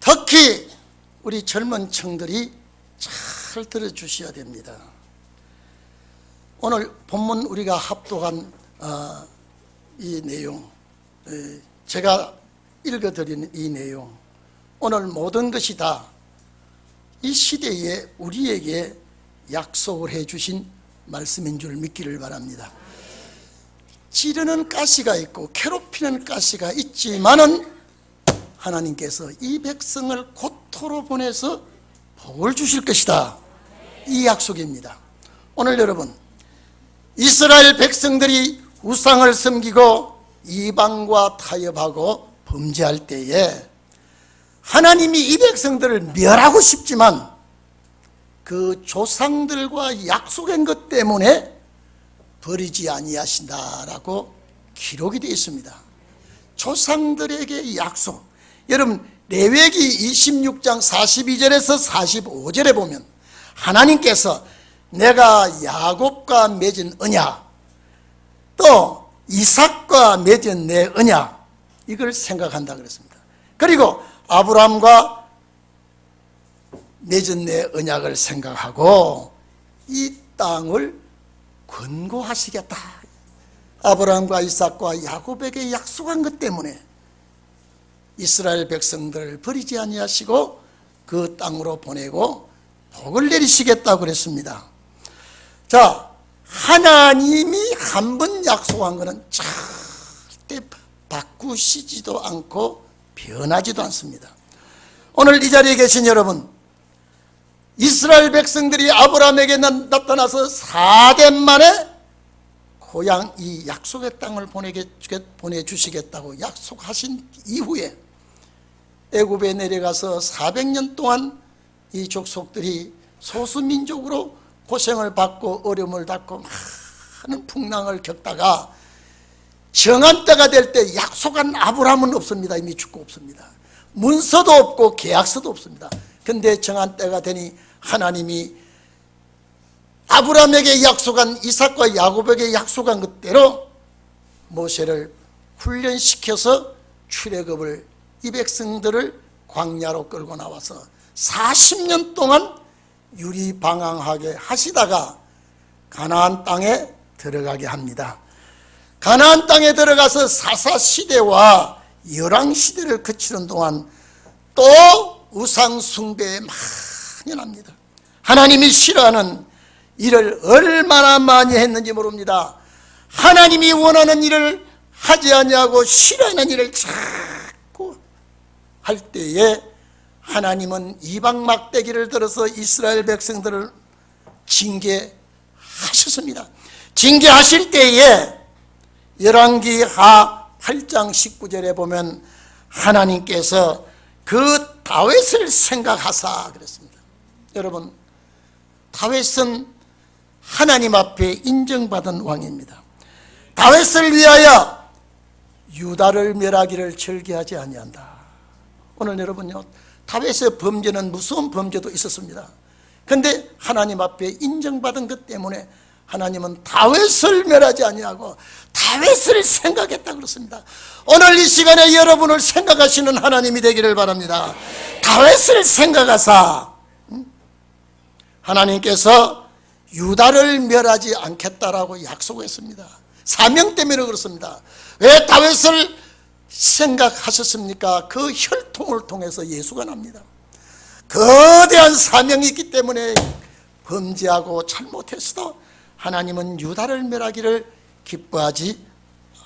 특히 우리 젊은 층들이 잘 들어주셔야 됩니다. 오늘 본문 우리가 합독한 이 내용, 제가 읽어드리는 이 내용, 오늘 모든 것이 다 이 시대에 우리에게 약속을 해주신 말씀인 줄 믿기를 바랍니다. 찌르는 가시가 있고 괴롭히는 가시가 있지만은 하나님께서 이 백성을 고토로 보내서 복을 주실 것이다, 이 약속입니다. 오늘 여러분, 이스라엘 백성들이 우상을 섬기고 이방과 타협하고 범죄할 때에 하나님이 이 백성들을 멸하고 싶지만 그 조상들과 약속한 것 때문에 버리지 아니하신다라고 기록이 되어 있습니다. 조상들에게 약속. 여러분, 레위기 26장 42절에서 45절에 보면 하나님께서 내가 야곱과 맺은 언약, 또 이삭과 맺은 내 언약, 이걸 생각한다 그랬습니다. 그리고 아브라함과 맺은 내 언약을 생각하고 이 땅을 권고하시겠다. 아브라함과 이삭과 야곱에게 약속한 것 때문에 이스라엘 백성들을 버리지 아니하시고 그 땅으로 보내고 복을 내리시겠다고 그랬습니다. 자, 하나님이 한 번 약속한 것은 절대 바꾸시지도 않고 변하지도 않습니다. 오늘 이 자리에 계신 여러분, 이스라엘 백성들이 아브라함에게 나타나서 4대 만에 고향 이 약속의 땅을 보내주시겠다고 약속하신 이후에 애굽에 내려가서 400년 동안 이 족속들이 소수민족으로 고생을 받고 어려움을 받고 많은 풍랑을 겪다가 정한 때가 될 때 약속한 아브라함은 없습니다. 이미 죽고 없습니다. 문서도 없고 계약서도 없습니다. 그런데 정한 때가 되니 하나님이 아브라함에게 약속한 이삭과 야곱에게 약속한 것대로 모세를 훈련시켜서 출애굽을 이 백성들을 광야로 끌고 나와서 40년 동안 유리방황하게 하시다가 가나안 땅에 들어가게 합니다. 가나안 땅에 들어가서 사사시대와 열왕시대를 거치는 동안 또 우상숭배에 만연합니다. 하나님이 싫어하는 일을 얼마나 많이 했는지 모릅니다. 하나님이 원하는 일을 하지 아니하고 싫어하는 일을 자꾸 할 때에 하나님은 이방 막대기를 들어서 이스라엘 백성들을 징계하셨습니다. 징계하실 때에 열왕기 하 8장 19절에 보면 하나님께서 그 다윗을 생각하사 그랬습니다. 여러분, 다윗은 하나님 앞에 인정받은 왕입니다. 다윗을 위하여 유다를 멸하기를 절개하지 아니한다. 오늘 여러분요, 다윗의 범죄는 무서운 범죄도 있었습니다. 그런데 하나님 앞에 인정받은 것 때문에 하나님은 다윗을 멸하지 아니하고 다윗을 생각했다 그렇습니다. 오늘 이 시간에 여러분을 생각하시는 하나님이 되기를 바랍니다. 다윗을 생각하사 하나님께서 유다를 멸하지 않겠다라고 약속했습니다. 사명 때문에 그렇습니다. 왜 다윗을 생각하셨습니까? 그 혈통을 통해서 예수가 납니다. 거대한 사명이 있기 때문에 범죄하고 잘못했어도 하나님은 유다를 멸하기를 기뻐하지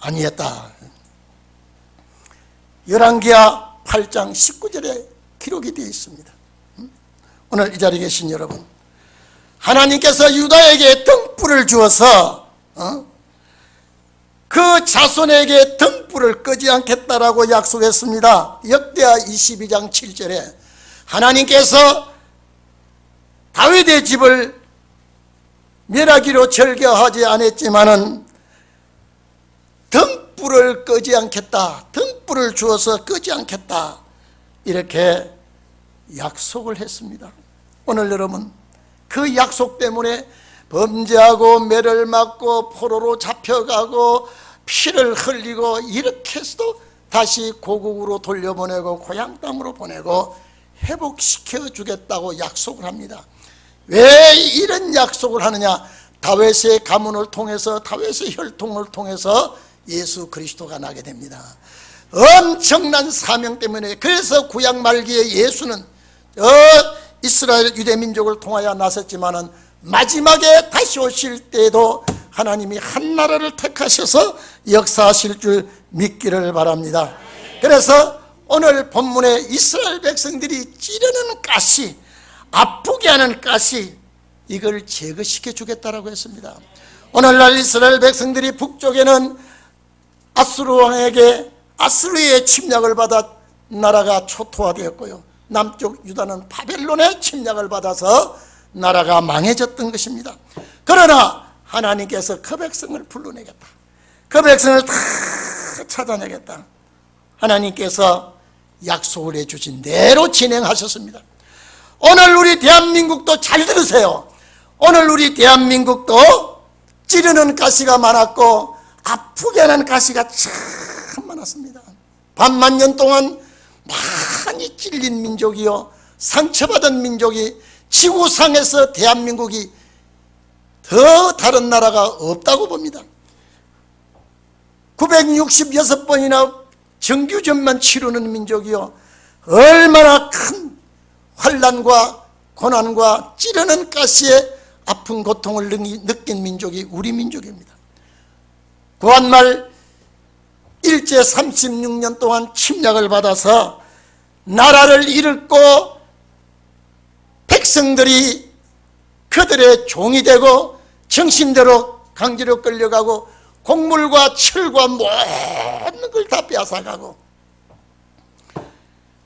아니했다. 열왕기하 8장 19절에 기록이 되어 있습니다. 오늘 이 자리에 계신 여러분, 하나님께서 유다에게 등불을 주어서 그 자손에게 등불을 끄지 않겠다라고 약속했습니다. 역대하 22장 7절에 하나님께서 다윗의 집을 멸하기로 절개하지 않았지만은 등불을 끄지 않겠다, 등불을 주어서 끄지 않겠다, 이렇게 약속을 했습니다. 오늘 여러분, 그 약속 때문에 범죄하고 매를 맞고 포로로 잡혀가고 피를 흘리고 이렇게 해서도 다시 고국으로 돌려보내고 고향 땅으로 보내고 회복시켜 주겠다고 약속을 합니다. 왜 이런 약속을 하느냐? 다윗의 가문을 통해서, 다윗의 혈통을 통해서 예수 그리스도가 나게 됩니다. 엄청난 사명 때문에. 그래서 구약 말기에 예수는 이스라엘 유대민족을 통하여 나섰지만은 마지막에 다시 오실 때에도 하나님이 한 나라를 택하셔서 역사하실 줄 믿기를 바랍니다. 그래서 오늘 본문에 이스라엘 백성들이 찌르는 가시, 아프게 하는 가시, 이걸 제거시켜 주겠다라고 했습니다. 오늘날 이스라엘 백성들이 북쪽에는 아수르 왕에게, 아수르의 침략을 받아 나라가 초토화되었고요, 남쪽 유다는 바벨론의 침략을 받아서 나라가 망해졌던 것입니다. 그러나 하나님께서 그 백성을 불러내겠다, 그 백성을 다 찾아내겠다, 하나님께서 약속을 해주신 대로 진행하셨습니다. 오늘 우리 대한민국도 잘 들으세요. 오늘 우리 대한민국도 찌르는 가시가 많았고 아프게 하는 가시가 참 많았습니다. 반만년 동안 많이 찔린 민족이요, 상처받은 민족이, 지구상에서 대한민국이 더 다른 나라가 없다고 봅니다. 966번이나 정규전만 치르는 민족이요, 얼마나 큰 환난과 고난과 찌르는 가시에 아픈 고통을 느낀 민족이 우리 민족입니다. 구한말 일제 36년 동안 침략을 받아서 나라를 잃고 백성들이 그들의 종이 되고 정신대로 강제로 끌려가고 곡물과 철과 모든 걸 다 빼앗아가고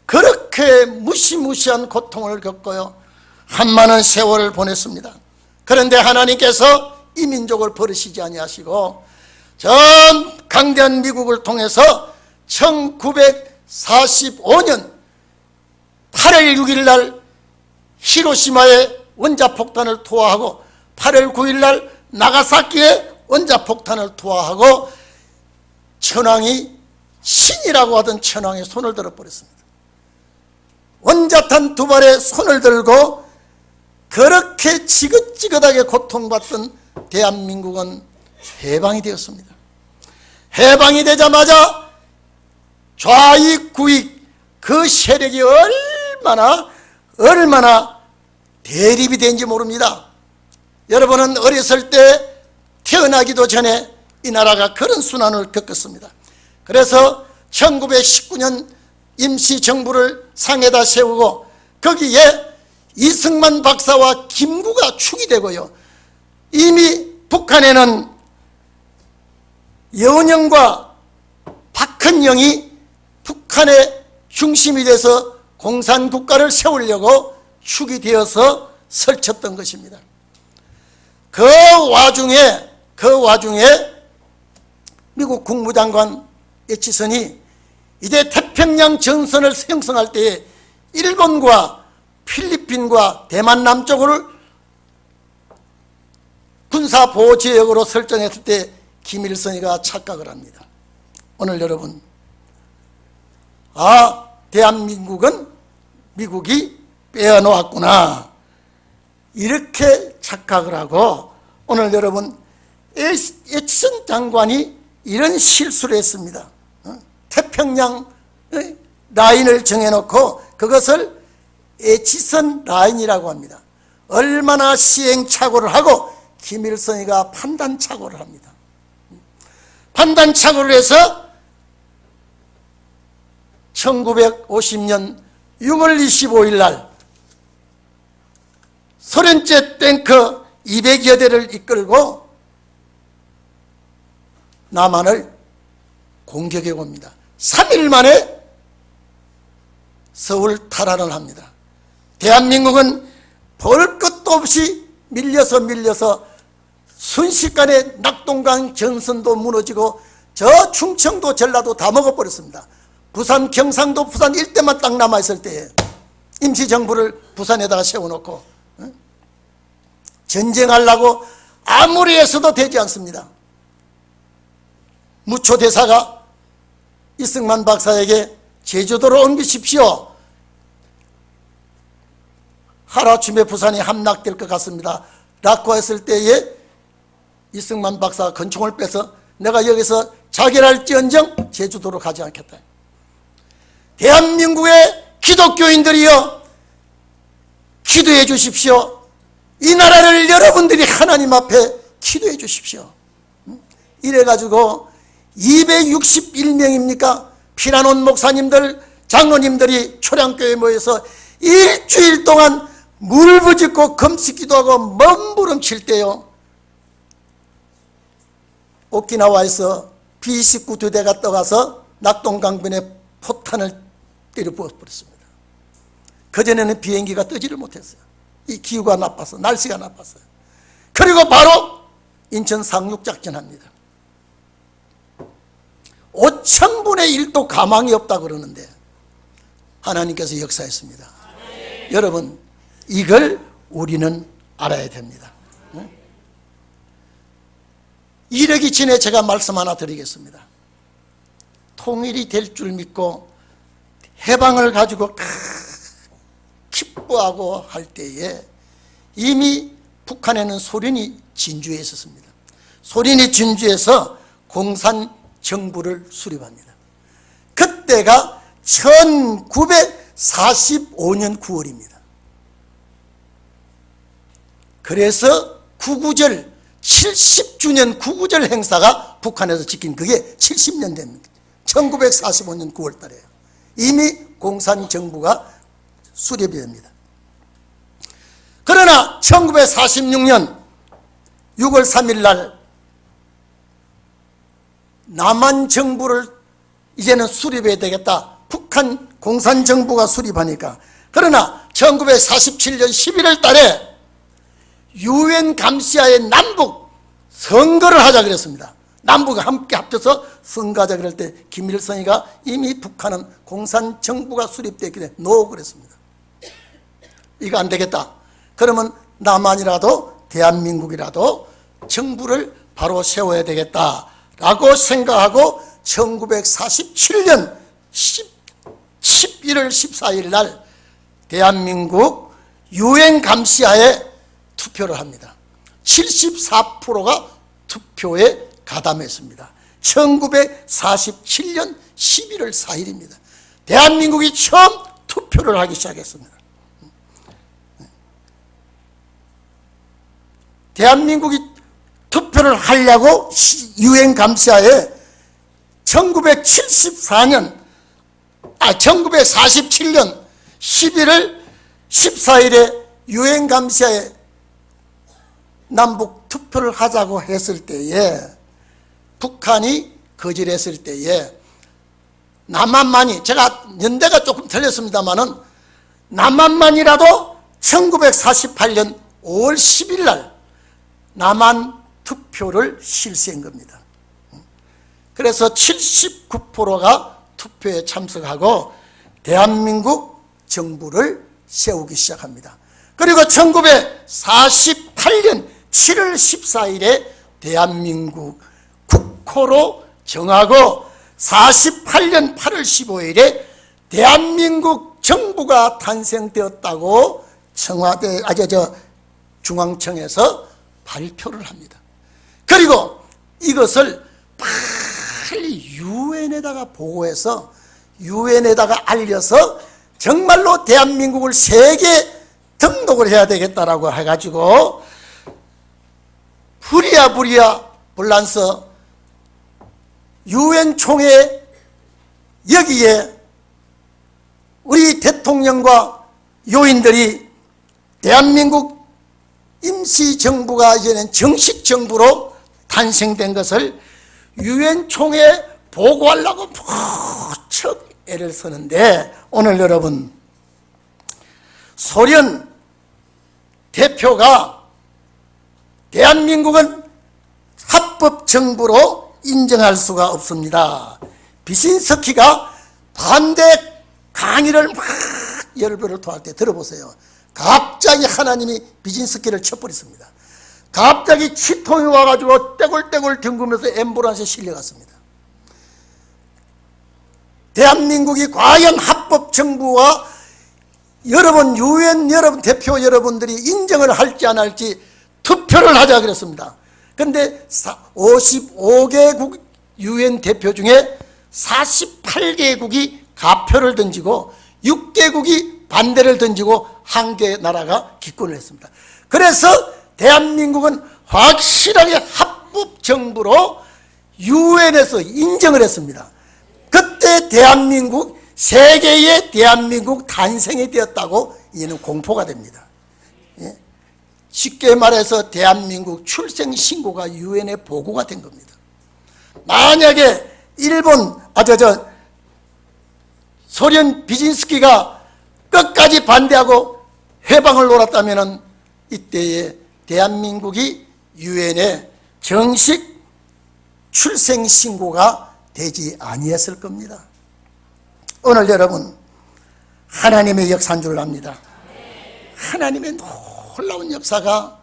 그렇게 무시무시한 고통을 겪고요, 한많은 세월을 보냈습니다. 그런데 하나님께서 이 민족을 버리시지 아니하시고 전 강대한 미국을 통해서 1945년 8월 6일 날 히로시마에 원자폭탄을 투하하고 8월 9일 날 나가사키에 원자폭탄을 투하하고 천황이, 신이라고 하던 천황의 손을 들어버렸습니다. 원자탄 두 발에 손을 들고 그렇게 지긋지긋하게 고통받던 대한민국은 해방이 되었습니다. 해방이 되자마자 좌익 구익 그 세력이 얼마나 대립이 된지 모릅니다. 여러분은 어렸을 때 태어나기도 전에 이 나라가 그런 순환을 겪었습니다. 그래서 1919년 임시정부를 상에다 세우고 거기에 이승만 박사와 김구가 축이 되고요, 이미 북한에는 여운형과 박헌영이 북한의 중심이 돼서 공산국가를 세우려고 축이 되어서 설쳤던 것입니다. 그 와중에 미국 국무장관 에치선이 이제 태평양 전선을 형성할 때에 일본과 필리핀과 대만 남쪽을 군사보호지역으로 설정했을 때 김일성이가 착각을 합니다. 오늘 여러분, 대한민국은 미국이 빼어놓았구나, 이렇게 착각을 하고 오늘 여러분, 에치슨 장관이 이런 실수를 했습니다. 태평양 라인을 정해놓고 그것을 에치선 라인이라고 합니다. 얼마나 시행착오를 하고 김일성이가 판단착오를 합니다. 판단착오를 해서 1950년 6월 25일 날 소련제 탱커 200여 대를 이끌고 남한을 공격해 옵니다. 3일 만에 서울 탈환을 합니다. 대한민국은 볼 것도 없이 밀려서 순식간에 낙동강 전선도 무너지고 저 충청도 전라도 다 먹어버렸습니다. 부산 경상도 부산 일대만 딱 남아있을 때에 임시정부를 부산에다가 세워놓고 전쟁하려고 아무리 해서도 되지 않습니다. 무초대사가 이승만 박사에게 제주도로 옮기십시오, 하루아침에 부산이 함락될 것 같습니다 라고 했을 때에 이승만 박사가 권총을 빼서 내가 여기서 자결할지언정 제주도로 가지 않겠다. 대한민국의 기독교인들이여 기도해 주십시오. 이 나라를 여러분들이 하나님 앞에 기도해 주십시오. 이래가지고 261명입니까? 피난온 목사님들, 장로님들이 초량교회에 모여서 일주일 동안 물부짖고 금식기도 하고 몸부림칠 때요, 오키나와에서 B-29 두 대가 떠가서 낙동강변에 포탄을 때려 부어버렸습니다. 그전에는 비행기가 뜨지를 못했어요. 이 기후가 나빠서, 날씨가 나빴어요. 그리고 바로 인천 상륙작전합니다. 5000분의 1도 가망이 없다 그러는데 하나님께서 역사했습니다. 여러분, 이걸 우리는 알아야 됩니다. 이러기 전에 제가 말씀 하나 드리겠습니다. 통일이 될 줄 믿고 해방을 가지고 기뻐하고 할 때에 이미 북한에는 소련이 진주에 있었습니다. 소련이 진주에서 공산정부를 수립합니다. 그때가 1945년 9월입니다. 그래서 구구절 70주년 구구절 행사가 북한에서 지킨 그게 70년 됩니다. 1945년 9월 달에요. 이미 공산정부가 수립이 됩니다. 그러나 1946년 6월 3일 날 남한 정부를 이제는 수립해야 되겠다. 북한 공산정부가 수립하니까. 그러나 1947년 11월 달에 유엔 감시하에 남북 선거를 하자 그랬습니다. 남북이 함께 합쳐서 선거하자 그럴 때 김일성이가 이미 북한은 공산정부가 수립되기 때문에 노 그랬습니다. 이거 안 되겠다. 그러면 남한이라도 대한민국이라도 정부를 바로 세워야 되겠다라고 생각하고 1947년 11월 14일 날 대한민국 유엔 감시하에 투표를 합니다. 74%가 투표에 가담했습니다. 1947년 11월 4일입니다. 대한민국이 처음 투표를 하기 시작했습니다. 대한민국이 투표를 하려고 유엔 감시하에 1947년 11월 14일에 유엔 감시하에 남북 투표를 하자고 했을 때에 북한이 거절했을 때에 남한만이, 제가 연대가 조금 틀렸습니다마는 남한만이라도 1948년 5월 10일 날 남한 투표를 실시한 겁니다. 그래서 79%가 투표에 참석하고 대한민국 정부를 세우기 시작합니다. 그리고 1948년 7월 14일에 대한민국 국호로 정하고 48년 8월 15일에 대한민국 정부가 탄생되었다고 청와대, 중앙청에서 발표를 합니다. 그리고 이것을 빨리 유엔에다가 보고해서 유엔에다가 알려서 정말로 대한민국을 세계 등록을 해야 되겠다라고 해가지고 부랴부랴 불란서 유엔 총회 여기에 우리 대통령과 요인들이 대한민국 임시정부가 이제는 정식정부로 탄생된 것을 유엔 총회에 보고하려고 무척 애를 쓰는데, 오늘 여러분 소련 대표가 대한민국은 합법정부로 인정할 수가 없습니다. 비신스키가 반대 강의를 막 열별을 토할 때 들어보세요. 갑자기 하나님이 비신스키를 쳐버렸습니다. 갑자기 치통이 와가지고 떼굴떼굴 뒹구면서 앰뷸런스에 실려갔습니다. 대한민국이 과연 합법정부와 여러분 유엔 여러분 대표 여러분들이 인정을 할지 안 할지 투표를 하자 그랬습니다. 그런데 55개국 유엔 대표 중에 48개국이 가표를 던지고 6개국이 반대를 던지고 한 개 나라가 기권을 했습니다. 그래서 대한민국은 확실하게 합법정부로 유엔에서 인정을 했습니다. 그때 대한민국, 세계의 대한민국 탄생이 되었다고 이는 공포가 됩니다. 예? 쉽게 말해서 대한민국 출생신고가 유엔에 보고가 된 겁니다. 만약에 일본, 소련 비진스키가 끝까지 반대하고 해방을 놓았다면 이때에 대한민국이 유엔에 정식 출생신고가 되지 아니했을 겁니다. 오늘 여러분 하나님의 역사인 줄 압니다. 하나님의 놀라운 역사가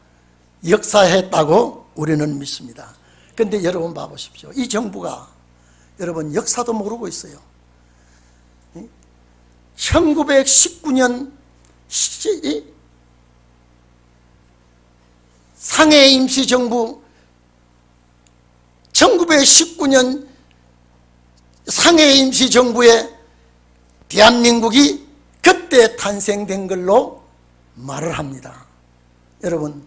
역사했다고 우리는 믿습니다. 그런데 여러분 봐보십시오. 이 정부가 여러분 역사도 모르고 있어요. 1919년 상해 임시정부, 1919년 상해 임시정부에 대한민국이 그때 탄생된 걸로 말을 합니다. 여러분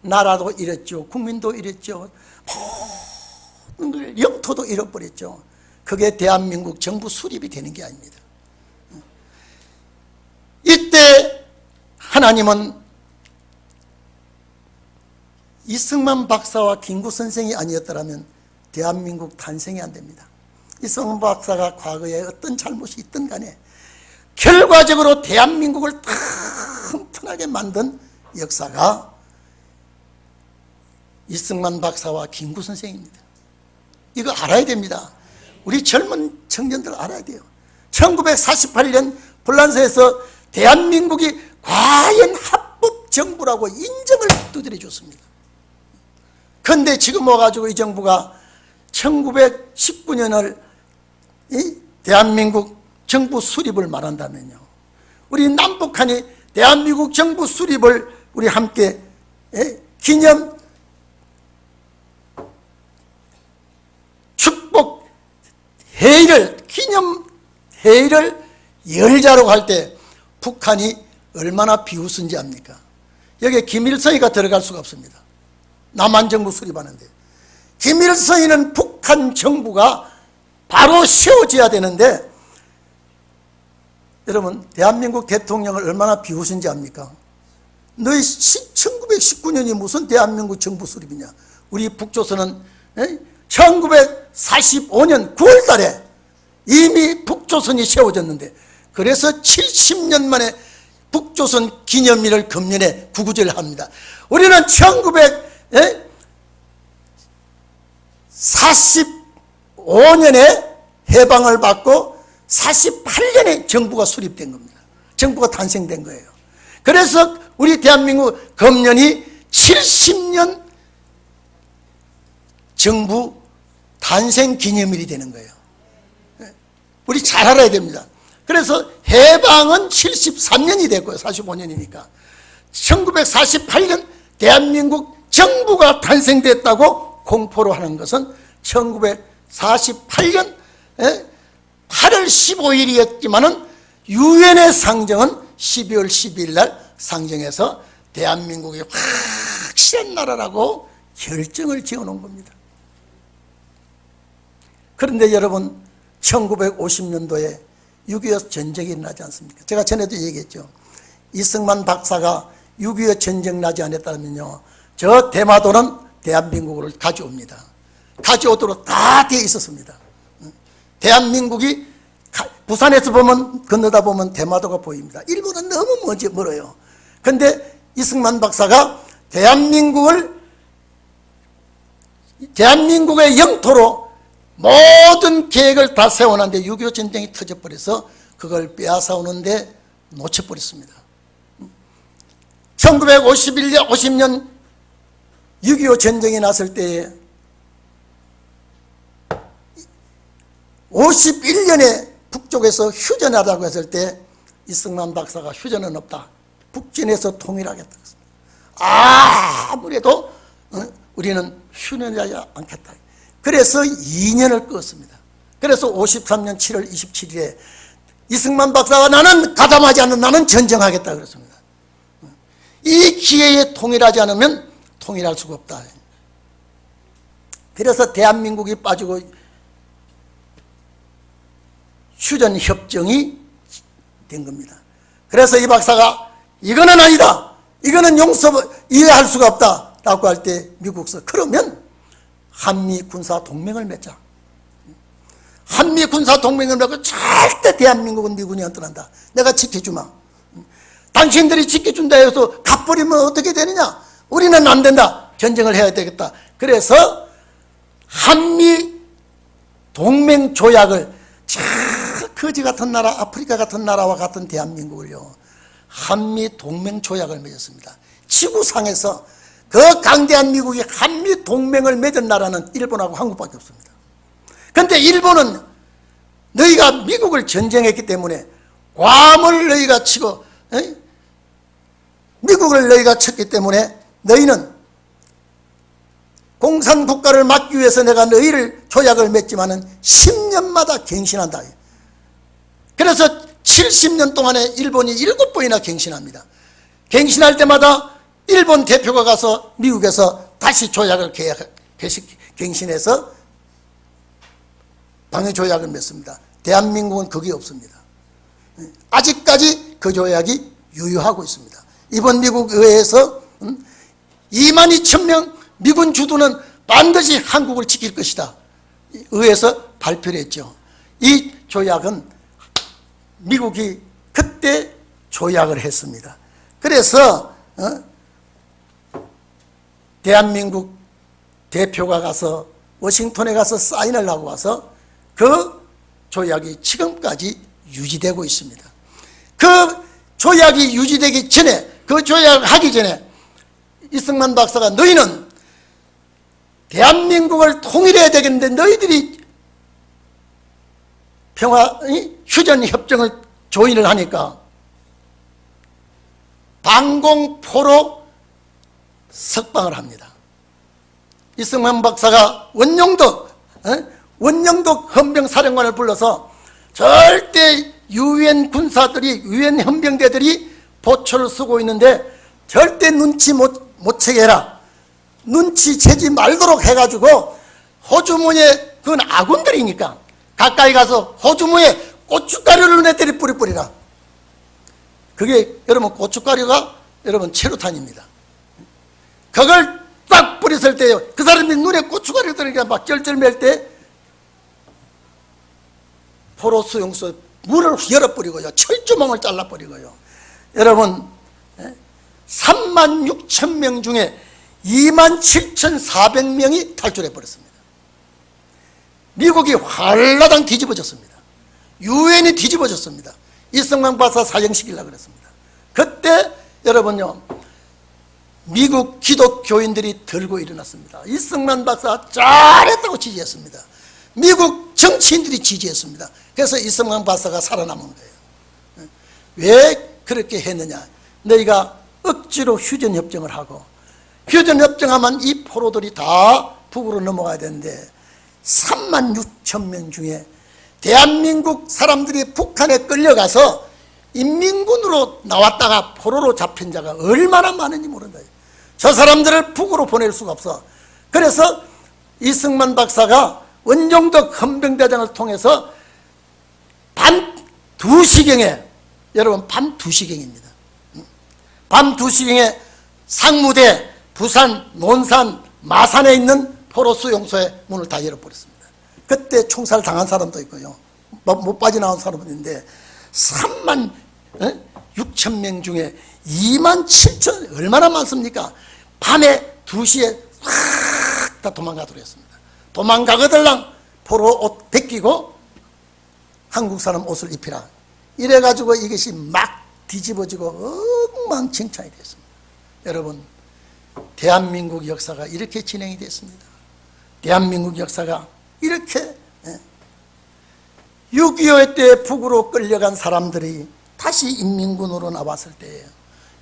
나라도 잃었죠. 국민도 잃었죠. 모든 걸 영토도 잃어버렸죠. 그게 대한민국 정부 수립이 되는 게 아닙니다. 이때 하나님은 이승만 박사와 김구 선생이 아니었더라면 대한민국 탄생이 안 됩니다. 이승만 박사가 과거에 어떤 잘못이 있든 간에 결과적으로 대한민국을 튼튼하게 만든 역사가 이승만 박사와 김구 선생입니다. 이거 알아야 됩니다. 우리 젊은 청년들 알아야 돼요. 1948년 불란서에서 대한민국이 과연 합법정부라고 인정을 두드려 줬습니다. 그런데 지금 와가지고 이 정부가 1919년을 대한민국 정부 수립을 말한다면요, 우리 남북한이 대한민국 정부 수립을 우리 함께 기념 축복 회의를, 기념 회의를 열자라고 할 때 북한이 얼마나 비웃은지 압니까? 여기에 김일성이가 들어갈 수가 없습니다. 남한 정부 수립하는데 김일성이는 북한 정부가 바로 세워져야 되는데, 여러분 대한민국 대통령을 얼마나 비웃은지 압니까? 너희 1919년이 무슨 대한민국 정부 수립이냐? 우리 북조선은 1945년 9월 달에 이미 북조선이 세워졌는데, 그래서 70년 만에 북조선 기념일을 금년에 구구절을 합니다. 우리는 1945년에 해방을 받고 48년에 정부가 수립된 겁니다. 정부가 탄생된 거예요. 그래서 우리 대한민국 금년이 70년 정부 탄생 기념일이 되는 거예요. 우리 잘 알아야 됩니다. 그래서 해방은 73년이 됐고요. 45년이니까 1948년 대한민국 정부가 탄생됐다고 공포로 하는 것은 1948년 8월 15일이었지만은 유엔의 상정은 12월 12일 날 상정해서 대한민국이 확실한 나라라고 결정을 지어놓은 겁니다. 그런데 여러분 1950년도에 6.25 전쟁이 일어나지 않습니까? 제가 전에도 얘기했죠. 이승만 박사가 6.25 전쟁 나지 않았다면요, 저 대마도는 대한민국을 가져옵니다. 가져오도록 다 되어 있었습니다. 대한민국이 부산에서 보면, 건너다 보면 대마도가 보입니다. 일본은 너무 멀어요. 그런데 이승만 박사가 대한민국의 영토로 모든 계획을 다 세워놨는데 6.25 전쟁이 터져버려서 그걸 빼앗아오는데 놓쳐버렸습니다. 1950년 6.25 전쟁이 났을 때에 51년에 북쪽에서 휴전하자고 했을 때 이승만 박사가 휴전은 없다. 북진에서 통일하겠다. 아무래도 우리는 휴전하지 않겠다. 그래서 2년을 끄었습니다. 그래서 53년 7월 27일에 이승만 박사가 나는 가담하지 않는 나는 전쟁하겠다 그랬습니다. 이 기회에 통일하지 않으면 통일할 수가 없다. 그래서 대한민국이 빠지고 휴전협정이 된 겁니다. 그래서 이 박사가 이거는 아니다. 이거는 이해할 수가 없다. 라고 할 때 미국서 그러면 한미 군사 동맹을 맺자. 한미 군사 동맹을 맺고 절대 대한민국은 미군이 떠난다. 내가 지켜주마. 당신들이 지켜준다 해서 갚버리면 어떻게 되느냐. 우리는 안 된다. 전쟁을 해야 되겠다. 그래서 한미 동맹 조약을 거지 같은 나라, 아프리카 같은 나라와 같은 대한민국을요, 한미 동맹 조약을 맺었습니다. 지구상에서 그 강대한 미국이 한미 동맹을 맺은 나라는 일본하고 한국밖에 없습니다. 그런데 일본은 너희가 미국을 전쟁했기 때문에 괌을 너희가 치고 미국을 너희가 쳤기 때문에 너희는 공산국가를 막기 위해서 내가 너희를 조약을 맺지만은 10년마다 갱신한다. 그래서 70년 동안에 일본이 7번이나 갱신합니다. 갱신할 때마다 일본 대표가 가서 미국에서 다시 조약을 갱신해서 방위조약을 맺습니다. 대한민국은 그게 없습니다. 아직까지 그 조약이 유효하고 있습니다. 이번 미국 의회에서 22,000명 미군 주둔은 반드시 한국을 지킬 것이다. 의회에서 발표를 했죠. 이 조약은 미국이 그때 조약을 했습니다. 그래서 대한민국 대표가 가서 워싱턴에 가서 사인을 하고 와서 그 조약이 지금까지 유지되고 있습니다. 그 조약이 유지되기 전에, 그 조약을 하기 전에 이승만 박사가 너희는 대한민국을 통일해야 되겠는데 너희들이 휴전협정을 조인을 하니까 방공포로 석방을 합니다. 이승만 박사가 원영덕 헌병사령관을 불러서 절대 유엔 군사들이, 유엔 헌병대들이 보초를 쓰고 있는데 절대 눈치 못 채게 해라. 눈치 채지 말도록 해가지고 호주머니에, 그건 아군들이니까 가까이 가서 호주머니에 고춧가루를 내때리 뿌리라. 그게 여러분 고춧가루가 여러분 체류탄입니다. 그걸 딱 뿌렸을 때요, 그 사람이 눈에 고춧가루 들으니까 막 쩔쩔맬 때 포로 수용소 문을 열어버리고요, 철조망을 잘라버리고요. 여러분 36,000명 중에 27,400명이 탈출해버렸습니다. 미국이 활라당 뒤집어졌습니다. 유엔이 뒤집어졌습니다. 이승만 박사 사형시키려고 그랬습니다. 그때 여러분요, 미국 기독교인들이 들고 일어났습니다. 이승만 박사 잘했다고 지지했습니다. 미국 정치인들이 지지했습니다. 그래서 이승만 박사가 살아남은 거예요. 왜 그렇게 했느냐. 너희가 억지로 휴전협정을 하고, 휴전협정하면 이 포로들이 다 북으로 넘어가야 되는데 36,000명 중에 대한민국 사람들이 북한에 끌려가서 인민군으로 나왔다가 포로로 잡힌 자가 얼마나 많은지 모른다. 저 사람들을 북으로 보낼 수가 없어. 그래서 이승만 박사가 원정덕 헌병대장을 통해서 밤 2시경에, 여러분 밤 2시경입니다. 밤 2시경에 상무대, 부산, 논산, 마산에 있는 포로 수용소의 문을 다 열어버렸습니다. 그때 총살 당한 사람도 있고요, 못 빠져나온 사람도 있는데 36,000명 중에 27,000, 얼마나 많습니까? 밤에 2시에 확 다 도망가도록 했습니다. 도망가거들랑 포로 옷 벗기고 한국 사람 옷을 입히라. 이래가지고 이것이 막 뒤집어지고 엉망진창이 됐습니다. 여러분, 대한민국 역사가 이렇게 진행이 됐습니다. 대한민국 역사가 이렇게 6.25 때 북으로 끌려간 사람들이 다시 인민군으로 나왔을 때예요.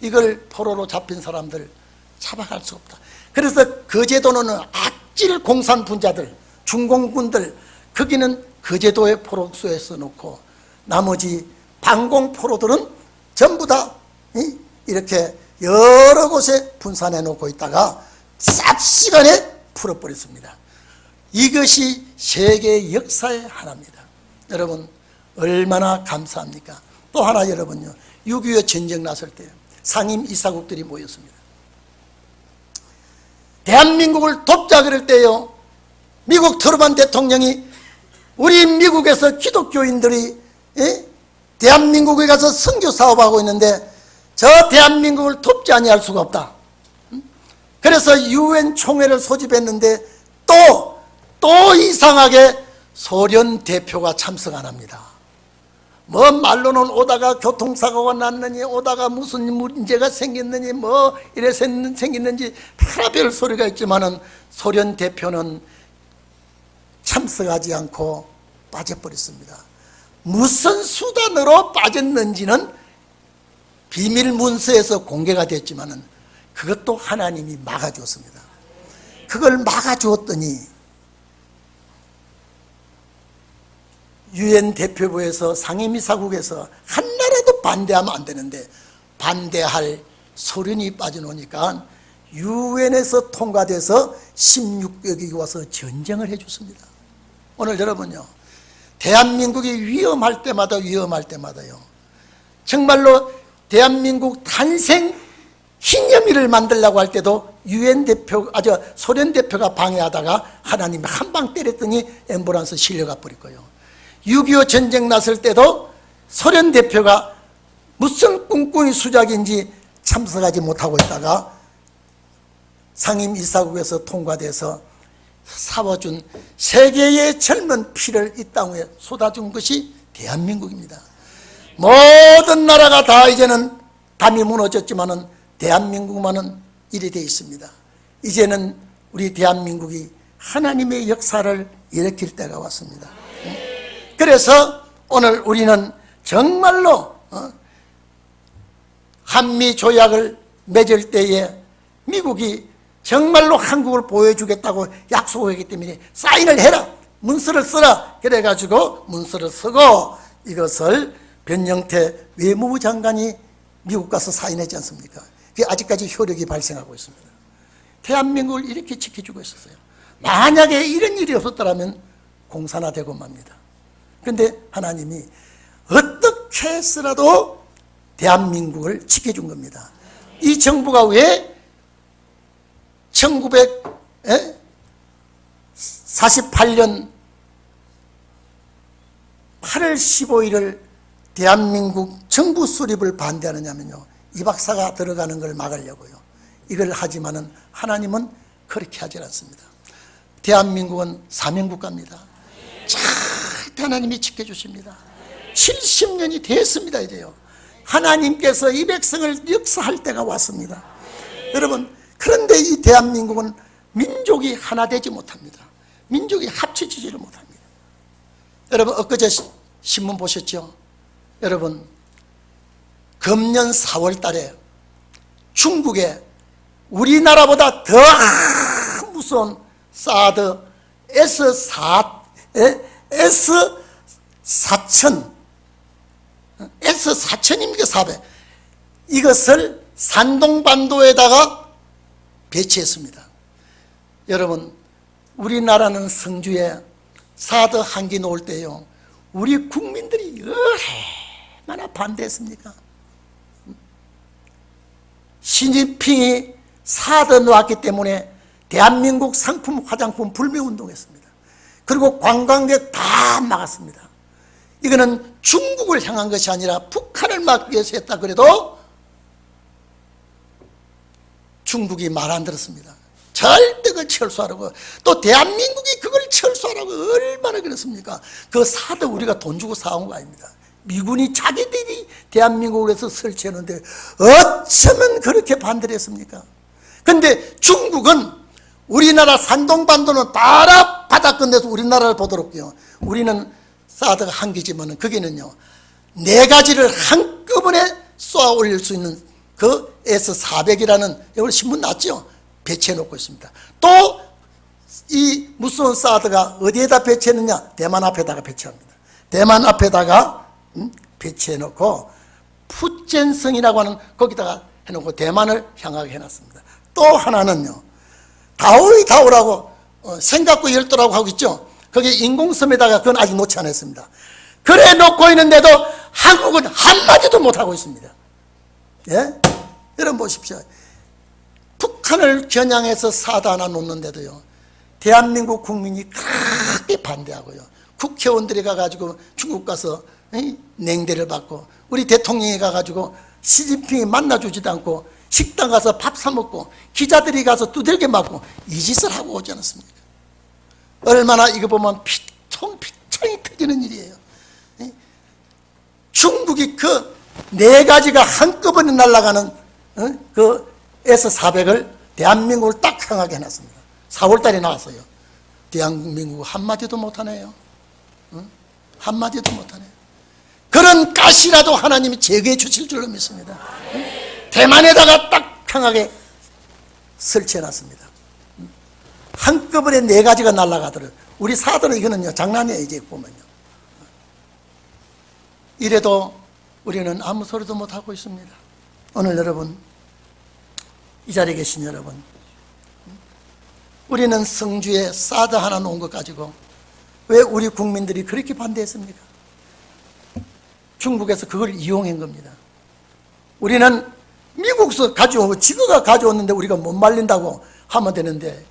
이걸 포로로 잡힌 사람들 잡아갈 수 없다. 그래서 거제도는 악질 공산 분자들, 중공군들, 거기는 거제도에 포로소에 써놓고 나머지 반공 포로들은 전부 다 이렇게 여러 곳에 분산해 놓고 있다가 삽시간에 풀어버렸습니다. 이것이 세계 역사의 하나입니다. 여러분 얼마나 감사합니까? 또 하나 여러분요, 6.25 전쟁 났을 때 상임 이사국들이 모였습니다. 대한민국을 돕자 그럴 때요, 미국 트루먼 대통령이 우리 미국에서 기독교인들이 대한민국에 가서 선교 사업하고 있는데 저 대한민국을 돕지 아니할 수가 없다. 그래서 유엔 총회를 소집했는데 또 이상하게 소련 대표가 참석 안 합니다. 뭐 말로는 오다가 교통사고가 났느니, 오다가 무슨 문제가 생겼느니, 뭐 이래 생겼는지 별별 소리가 있지만은 소련 대표는 참석하지 않고 빠져버렸습니다. 무슨 수단으로 빠졌는지는 비밀 문서에서 공개가 됐지만은 그것도 하나님이 막아주었습니다. 그걸 막아주었더니 유엔 대표부에서 상임이사국에서 한나라도 반대하면 안 되는데 반대할 소련이 빠져나오니까 유엔에서 통과돼서 16개국이 와서 전쟁을 해줬습니다. 오늘 여러분요, 대한민국이 위험할 때마다요, 정말로 대한민국 탄생 기념일을 만들려고 할 때도 유엔 대표, 소련 대표가 방해하다가 하나님이 한 방 때렸더니 앰뷸런스 실려가 버릴 거예요. 6.25 전쟁 났을 때도 소련 대표가 무슨 꿍꿍이 수작인지 참석하지 못하고 있다가 상임 이사국에서 통과돼서 사워준 세계의 젊은 피를 이 땅에 쏟아준 것이 대한민국입니다. 모든 나라가 다 이제는 담이 무너졌지만은 대한민국만은 이리 되어 있습니다. 이제는 우리 대한민국이 하나님의 역사를 일으킬 때가 왔습니다. 그래서 오늘 우리는 정말로 한미 조약을 맺을 때에 미국이 정말로 한국을 보여주겠다고 약속을 했기 때문에 사인을 해라, 문서를 써라, 그래가지고 문서를 쓰고 이것을 변영태 외무부 장관이 미국 가서 사인했지 않습니까? 그게 아직까지 효력이 발생하고 있습니다. 대한민국을 이렇게 지켜주고 있었어요. 만약에 이런 일이 없었더라면 공산화되고 맙니다. 그런데 하나님이 어떻게 해서라도 대한민국을 지켜준 겁니다. 이 정부가 왜 1948년 8월 15일을 대한민국 정부 수립을 반대하느냐면요, 이 박사가 들어가는 걸 막으려고요. 이걸 하지만은 하나님은 그렇게 하지 않습니다. 대한민국은 사명국가입니다. 잘 하나님이 지켜주십니다. 70년이 됐습니다. 이제요, 하나님께서 이 백성을 역사할 때가 왔습니다. 여러분, 그런데 이 대한민국은 민족이 하나 되지 못합니다. 민족이 합쳐지지를 못합니다. 여러분, 엊그제 신문 보셨죠? 여러분, 금년 4월 달에 중국에 우리나라보다 더 무서운 사드 S4000입니까? 400. 이것을 산동반도에다가 배치했습니다. 여러분, 우리나라는 성주에 사드 한기 놓을 때요, 우리 국민들이 얼마나 반대했습니까? 시진핑이 사드 놓았기 때문에 대한민국 상품, 화장품 불매운동했습니다. 그리고 관광객 다 막았습니다. 이거는 중국을 향한 것이 아니라 북한을 막기 위해서 했다 그래도 중국이 말 안 들었습니다. 절대 그걸 철수하라고. 또 대한민국이 그걸 철수하라고 얼마나 그랬습니까? 그 사드 우리가 돈 주고 사온 거 아닙니다. 미군이 자기들이 대한민국을 해서 설치했는데 어쩌면 그렇게 반대를 했습니까? 근데 중국은 우리나라 산동반도는 따라 바다 끝내서 우리나라를 보도록요, 우리는 사드가 한 개지만은 거기는요 4가지를 한꺼번에 쏘아 올릴 수 있는 그 S-400이라는 이걸 신문 났죠? 배치해 놓고 있습니다. 또 이 무서운 사드가 어디에다 배치했느냐? 대만 앞에다가 배치합니다. 대만 앞에다가 배치해 놓고 푸젠성이라고 하는 거기다가 해놓고 대만을 향하게 해놨습니다. 또 하나는요, 다오라고 생각구 열도라고 하고 있죠. 거기 인공섬에다가 그건 아직 놓지 않았습니다. 그래 놓고 있는데도 한국은 한마디도 못하고 있습니다. 예? 여러분 보십시오. 북한을 겨냥해서 사드 하나 놓는데도요, 대한민국 국민이 크게 반대하고요, 국회의원들이 가가지고 중국 가서 냉대를 받고, 우리 대통령이 가가지고 시진핑이 만나주지도 않고 식당 가서 밥 사 먹고 기자들이 가서 두들겨 맞고 이 짓을 하고 오지 않았습니까? 얼마나 이거 보면 피청이 터지는 일이에요. 중국이 그 네 가지가 한꺼번에 날아가는 그 S-400을 대한민국을 딱 향하게 해놨습니다. 4월달에 나왔어요. 대한민국 한마디도 못하네요. 한마디도 못하네요. 그런 가시라도 하나님이 제거해 주실 줄로 믿습니다. 대만에다가 딱 향하게 설치해놨습니다. 한꺼번에 네 가지가 날아가더라고요. 우리 사들은 이거는요, 장난이에요. 이제 보면요. 이래도 우리는 아무 소리도 못하고 있습니다. 오늘 여러분, 이 자리에 계신 여러분, 우리는 성주에 사드 하나 놓은 것 가지고 왜 우리 국민들이 그렇게 반대했습니까? 중국에서 그걸 이용한 겁니다. 우리는 미국에서 가져오고 지구가 가져왔는데 우리가 못 말린다고 하면 되는데,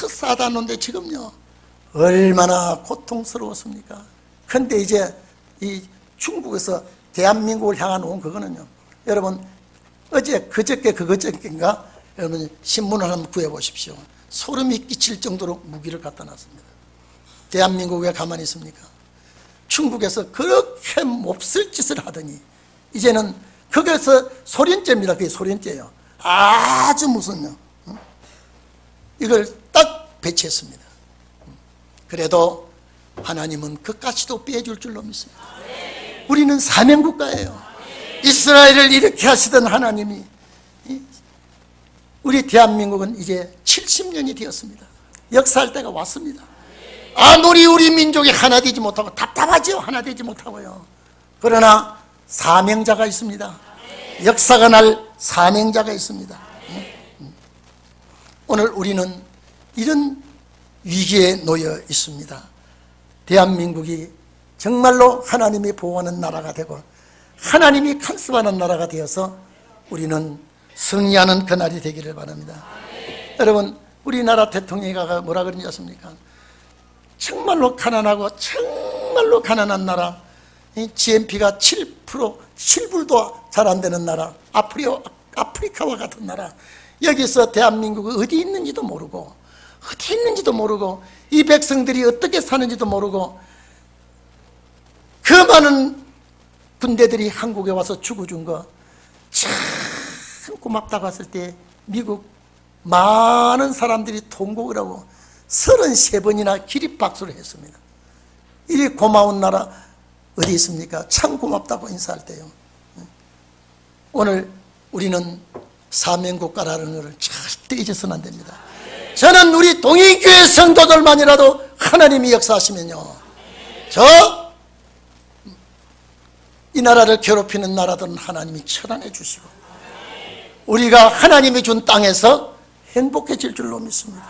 사드 안 놓는데 지금요 얼마나 고통스러웠습니까? 근데 이제 이 중국에서 대한민국을 향해 놓은 그거는요, 여러분 그저께인가 여러분 신문을 한번 구해보십시오. 소름이 끼칠 정도로 무기를 갖다 놨습니다. 대한민국 왜 가만히 있습니까? 중국에서 그렇게 몹쓸 짓을 하더니 이제는 거기서 소련제입니다. 그게 소련제예요. 아주 무슨요, 이걸 딱 배치했습니다. 그래도 하나님은 그까지도 빼줄 줄로 믿습니다. 우리는 사명국가예요. 이스라엘을 이렇게 하시던 하나님이, 우리 대한민국은 이제 70년이 되었습니다. 역사할 때가 왔습니다. 아무리 우리 민족이 하나 되지 못하고 답답하죠. 하나 되지 못하고요. 그러나 사명자가 있습니다. 역사가 날 사명자가 있습니다. 오늘 우리는 이런 위기에 놓여 있습니다. 대한민국이 정말로 하나님이 보호하는 나라가 되고 하나님이 간섭하는 나라가 되어서 우리는 승리하는 그날이 되기를 바랍니다. 여러분, 우리나라 대통령이 뭐라 그러지 않습니까? 정말로 가난하고 정말로 가난한 나라, GNP가 7불도 잘 안 되는 나라, 아프리카와 같은 나라, 여기서 대한민국이 어디 있는지도 모르고 이 백성들이 어떻게 사는지도 모르고 그 많은 군대들이 한국에 와서 죽어준 거 참 고맙다고 했을 때 미국 많은 사람들이 통곡을 하고 33번이나 기립박수를 했습니다. 이 고마운 나라 어디 있습니까? 참 고맙다고 인사할 때요. 오늘 우리는 사명국가라는 것을 절대 잊어서는 안 됩니다. 저는 우리 동의교회 성도들만이라도 하나님이 역사하시면요, 이 나라를 괴롭히는 나라들은 하나님이 처단해 주시고 우리가 하나님이 준 땅에서 행복해질 줄로 믿습니다.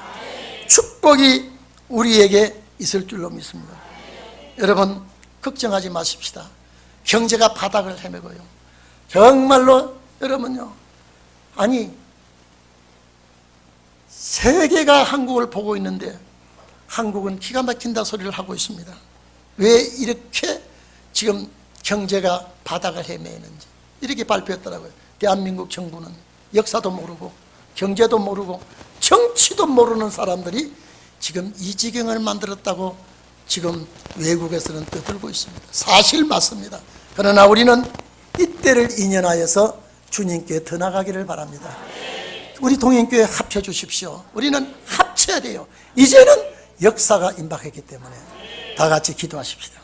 축복이 우리에게 있을 줄로 믿습니다. 여러분, 걱정하지 마십시다. 경제가 바닥을 헤매고요, 정말로 여러분요, 아니 세계가 한국을 보고 있는데 한국은 기가 막힌다 소리를 하고 있습니다. 왜 이렇게 지금 경제가 바닥을 헤매는지 이렇게 발표했더라고요. 대한민국 정부는 역사도 모르고 경제도 모르고 정치도 모르는 사람들이 지금 이 지경을 만들었다고 지금 외국에서는 떠들고 있습니다. 사실 맞습니다. 그러나 우리는 이때를 인연하여서 주님께 더 나가기를 바랍니다. 우리 동행교회 합쳐 주십시오. 우리는 합쳐야 돼요. 이제는 역사가 임박했기 때문에 다 같이 기도하십시다.